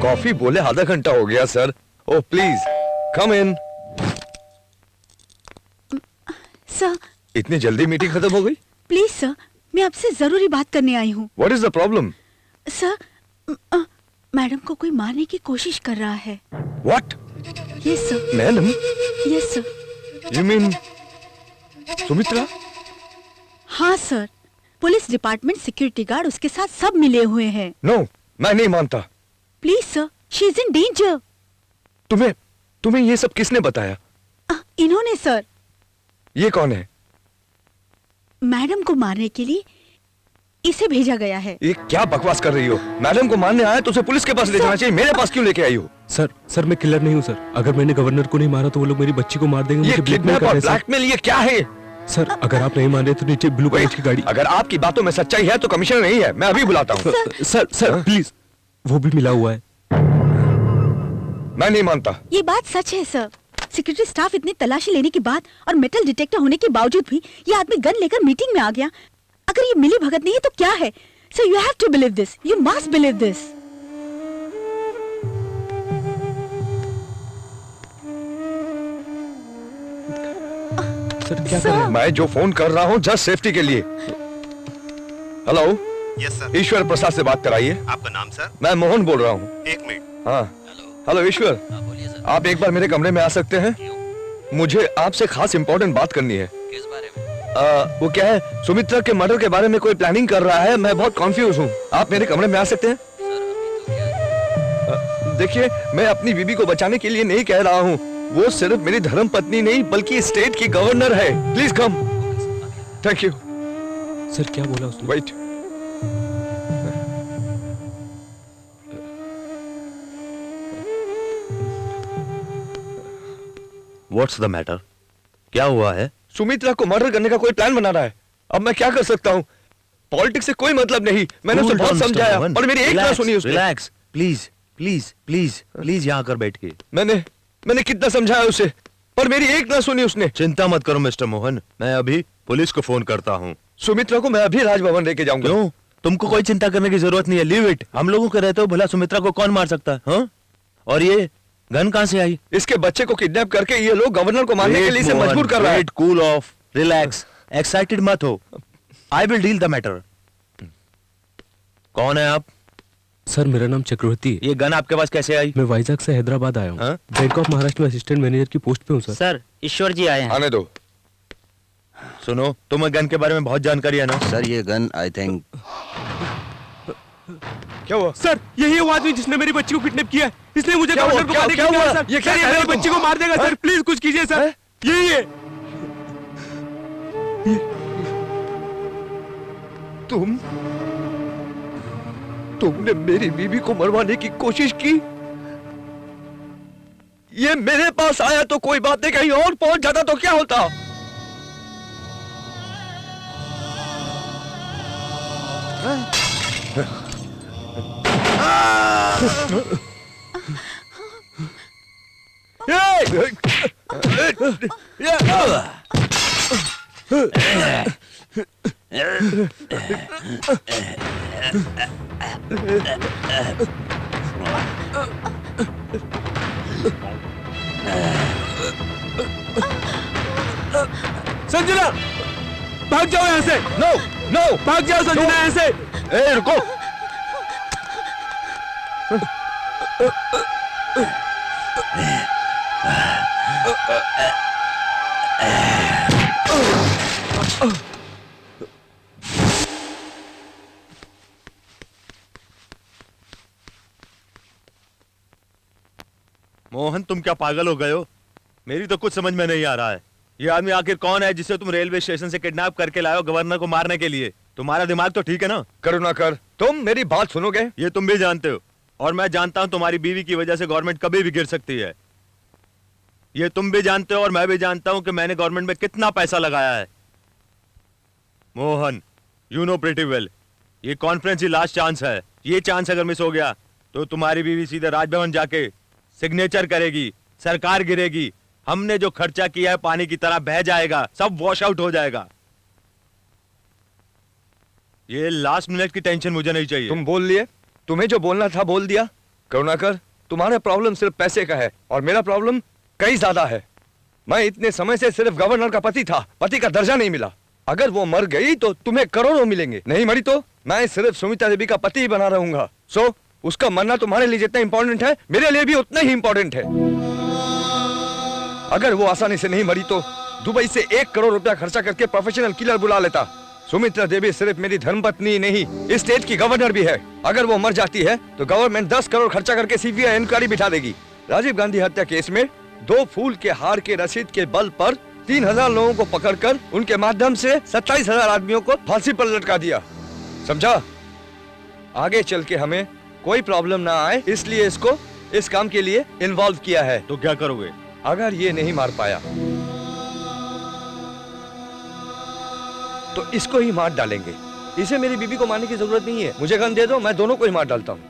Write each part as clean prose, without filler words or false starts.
Coffee बोले आधा घंटा हो गया sir. Oh please come in. Sir इतनी जल्दी मीटिंग खत्म हो गई? प्लीज सर, मैं आपसे जरूरी बात करने आई हूँ। What is the problem? Sir madam को कोई मारने की कोशिश कर रहा है। What? Yes sir. Madam? Yes sir. You mean Sumitra? हाँ sir, police department, security guard उसके साथ सब मिले हुए हैं। नो, मैं नहीं मानता। Please sir, she is in danger. तुम्हें ये सब किसने बताया? इन्होंने सर। ये कौन है? मैडम को मारने के लिए इसे भेजा गया है। ये क्या बकवास कर रही हो? मैडम को मारने आया तो उसे पुलिस के पास ले जाना चाहिए, मेरे पास क्यों लेके आई हो? सर मैं किलर नहीं हूँ सर। अगर मैंने गवर्नर को नहीं मारा तो वो लोग मेरी बच्ची को मार देंगे। ये किडनैप और ब्लैकमेल ये क्या है? सर अगर आप नहीं मान रहे तो नीचे ब्लू कलर की गाड़ी। अगर आपकी बातों में सच्चाई है तो कमिश्नर नहीं है, मैं अभी बुलाता हूँ। सर प्लीज, वो भी मिला हुआ है। मैं नहीं मानता। ये बात सच है सर। सिक्योरिटी स्टाफ इतनी तलाशी लेने के बाद और मेटल डिटेक्टर होने के बावजूद भी ये आदमी गन लेकर मीटिंग में आ गया। अगर ये मिली भगत नहीं है तो क्या है? Sir you have to believe this, you must believe this. Sir क्या कर रहे हैं? मैं जो फोन कर रहा हूँ जस्ट सेफ्टी के लिए। Hello. Yes sir. Ishwar Prasad से बात कराइए। आपका नाम सर? मैं मोहन बोल रहा हूँ। एक मिनट। हाँ हेलो ईश्वर, आप एक बार मेरे कमरे में आ सकते हैं? मुझे आपसे खास इंपॉर्टेंट बात करनी है। किस बारे में? वो क्या है, सुमित्रा के मर्डर के बारे में कोई प्लानिंग कर रहा है, मैं बहुत कॉन्फ्यूज हूँ। आप मेरे कमरे में आ सकते हैं? देखिए मैं अपनी बीबी को बचाने के लिए नहीं कह रहा हूँ, वो सिर्फ मेरी धर्म पत्नी नहीं बल्कि स्टेट की गवर्नर है। Please come. Thank you. Sir क्या बोला उसने? वेट। What's the matter? क्या हुआ है? सुमित्रा को मर्डर करने का कोई प्लान बना रहा है। अब मैं क्या कर सकता हूँ? पॉलिटिक्स से कोई मतलब नहीं। मैंने उसे बहुत समझाया और मेरी एक ना सुनी उसने। Relax please please please please, यहाँ कर बैठ के। मैंने कितना समझाया उसे पर मेरी एक ना सुनी उसने। चिंता मत करो मिस्टर मोहन, मैं अभी पुलिस को फोन करता हूँ। सुमित्रा को मैं अभी राजभवन लेके जाऊंगा। क्यों? तुमको कोई चिंता करने की जरूरत नहीं है, लीव इट। हम लोगों के रहते हो भला सुमित्रा को कौन मार सकता है? हाँ? और ये गन कहाँ से आई? इसके बच्चे को किडनैप करके ये लोग गवर्नर को मारने के लिए इसे मजबूर कर रहा है। कूल ऑफ, रिलैक्स, एक्साइटेड मत हो। I will deal the matter. कौन है आप? सर मेरा नाम चक्रवर्ती है। ये गन आपके पास कैसे आई? मैं वाइजैक से हैदराबाद आया हूँ। हाँ? बैंक ऑफ महाराष्ट्र में असिस्टेंट मैनेजर की पोस्ट पे हूँ सर। सर ईश्वर जी आए हैं। आने दो। सुनो, तुम्हें गन के बारे में बहुत जानकारी है ना? सर ये गन आई थिंक क्या हुआ? सर यही वो आदमी जिसने मेरी बच्ची को किडनैप किया है, इसलिए मुझे क्या हुआ? गवर्नर को मारने के क्या लिए हुआ? आया, सर। ये क्या सर, कह रहे मेरी हो बच्ची तुम? को मार देगा सर, प्लीज कुछ कीजिए सर। यही है। तुमने मेरी बीबी को मरवाने की कोशिश की। ये मेरे पास आया तो कोई बात नहीं, कहीं और पहुंच जाता तो क्या होता? संजना भाग जाओ यहाँ से। नो नो, भाग जाओ संजना यहाँ से। ए रुको। मोहन तुम क्या पागल हो गए हो? मेरी तो कुछ समझ में नहीं आ रहा है। ये आदमी आखिर कौन है जिसे तुम रेलवे स्टेशन से किडनैप करके लाए हो गवर्नर को मारने के लिए? तुम्हारा दिमाग तो ठीक है ना? करुणाकर, तुम मेरी बात सुनोगे? ये तुम भी जानते हो और मैं जानता हूं तुम्हारी बीवी की वजह से गवर्नमेंट कभी भी गिर सकती है। ये तुम भी जानते हो और मैं भी जानता हूं कि मैंने गवर्नमेंट में कितना पैसा लगाया है। Mohan, you know pretty well, ये कॉन्फ्रेंस ही लास्ट चांस है। ये चांस अगर मिस हो गया तो तुम्हारी बीवी सीधे राजभवन जाके सिग्नेचर करेगी, सरकार गिरेगी, हमने जो खर्चा किया है पानी की तरह बह जाएगा, सब वॉश आउट हो जाएगा। ये लास्ट मिनट की टेंशन मुझे नहीं चाहिए। तुम बोल लिए, तुम्हें जो बोलना था बोल दिया। करुणाकर, तुम्हारा प्रॉब्लम सिर्फ पैसे का है और मेरा प्रॉब्लम कई ज्यादा है। मैं इतने समय से सिर्फ गवर्नर का पति था, पति का दर्जा नहीं मिला। अगर वो मर गई तो तुम्हें करोड़ों मिलेंगे, नहीं मरी तो मैं सिर्फ सुमित्रा देवी का पति ही बना रहूंगा। सो उसका मरना तुम्हारे लिए जितना इंपॉर्टेंट है मेरे लिए भी उतना ही इंपॉर्टेंट है। अगर वो आसानी से नहीं मरी तो दुबई से 1 करोड़ रुपया खर्चा करके प्रोफेशनल किलर बुला लेता। सुमित्रा देवी सिर्फ मेरी धर्मपत्नी नहीं, इस स्टेट की गवर्नर भी है। अगर वो मर जाती है तो गवर्नमेंट 10 करोड़ खर्चा करके सीबीआई इंक्वायरी बिठा देगी। राजीव गांधी हत्या केस में 2 फूल के हार के रसीद के बल पर 3000 लोगों को पकड़कर उनके माध्यम से 27,000 आदमियों को फांसी पर लटका दिया। समझा? आगे चल के हमें कोई प्रॉब्लम ना आए इसलिए इसको इस काम के लिए इन्वॉल्व किया है। तो क्या करोगे? अगर ये नहीं मार पाया तो इसको ही मार डालेंगे। इसे मेरी बीबी को मारने की जरूरत नहीं है, मुझे गन दे दो, मैं दोनों को ही मार डालता हूं।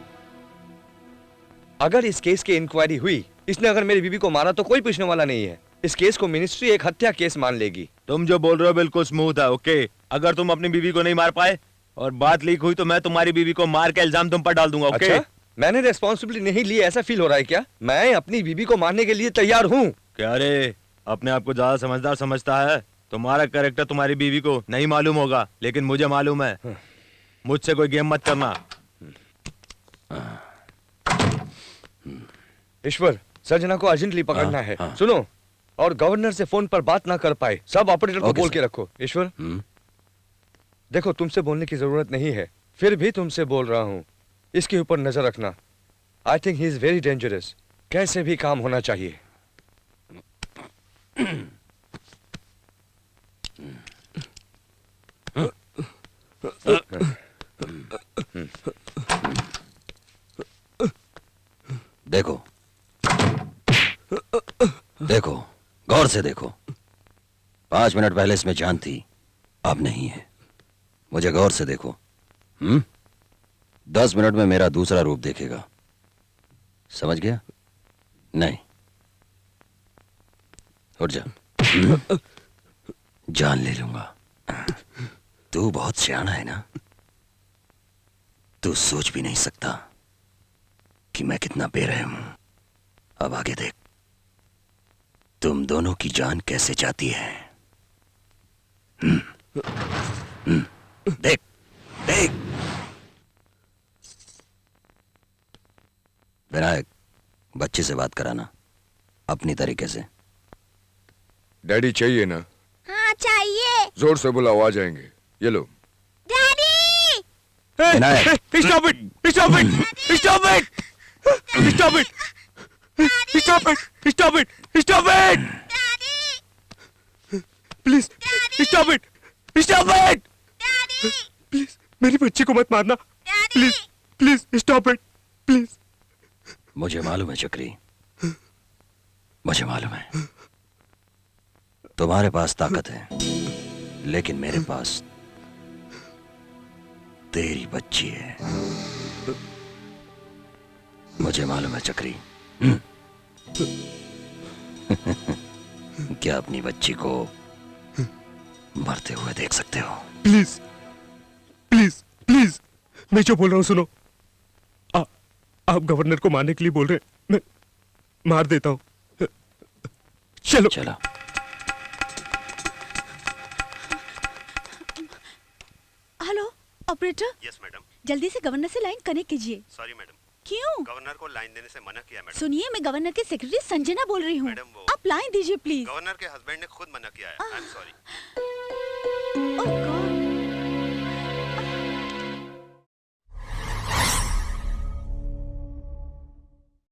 अगर इस केस की इंक्वायरी हुई, इसने अगर मेरी बीबी को मारा तो कोई पूछने वाला नहीं है। इस केस को मिनिस्ट्री एक हत्या केस मान लेगी। तुम जो बोल रहे हो बिल्कुल स्मूथ है, ओके। अगर तुम अपनी बीवी को नहीं मार पाए और बात लीक हुई तो मैं तुम्हारी बीवी को मार के इल्जाम तुम पर डाल दूंगा, ओके? अच्छा? मैंने रेस्पॉन्सिबिलिटी नहीं ली, ऐसा फील हो रहा है क्या? मैं अपनी बीबी को मारने के लिए तैयार हूँ। क्या रे, अपने आप को ज्यादा समझदार समझता है? तुम्हारा कैरेक्टर तुम्हारी बीवी को नहीं मालूम होगा, लेकिन मुझे मालूम है। मुझसे कोई गेम मत करना। ईश्वर, सर्जना को अर्जेंटली पकड़ना है। सुनो, और गवर्नर से फोन पर बात ना कर पाए, सब ऑपरेटर को बोल के रखो। ईश्वर, देखो तुमसे बोलने की जरूरत नहीं है, फिर भी तुमसे बोल रहा हूँ, इसके ऊपर नजर रखना। I think he is very dangerous. कैसे भी काम होना चाहिए। देखो देखो, गौर से देखो। 5 मिनट पहले इसमें जान थी, अब नहीं है। मुझे गौर से देखो। 10 मिनट में मेरा दूसरा रूप देखेगा, समझ गया? नहीं, उठ जा। जान ले लूंगा। तू बहुत सियाना है ना? तू सोच भी नहीं सकता कि मैं कितना बेरहम हूं। अब आगे देख, तुम दोनों की जान कैसे जाती है। देख देख। विनायक, बच्चे से बात कराना अपनी तरीके से। डैडी चाहिए ना? हाँ चाहिए। जोर से बुलाओ, आ जाएंगे। ये लो। Daddy! Vinayak, Stop it! Stop it! Stop it! Stop it! Stop it! Stop it! Stop it! Please Stop it! Stop it! Please मेरी बच्ची को मत मारना। Please please stop it please. मुझे मालूम है चक्री, मुझे मालूम है तुम्हारे पास ताकत है, लेकिन मेरे पास तेरी बच्ची है। मुझे मालूम है चक्री। क्या अपनी बच्ची को मरते हुए देख सकते हो? प्लीज प्लीज प्लीज, मैं जो बोल रहा हूं सुनो। आप गवर्नर को मारने के लिए बोल रहे हैं, मैं मार देता हूं। चलो चलो। Hello operator, yes madam. जल्दी से गवर्नर से लाइन कनेक्ट कीजिए। सॉरी मैडम, क्यों? गवर्नर को लाइन देने से मना किया मैडम। सुनिए, मैं गवर्नर के सेक्रेटरी संजना बोल रही हूँ। मैडम, वो आप लाइन दीजिए प्लीज। गवर्नर के हस्बैंड ने खुद मना किया है। I am sorry. ओह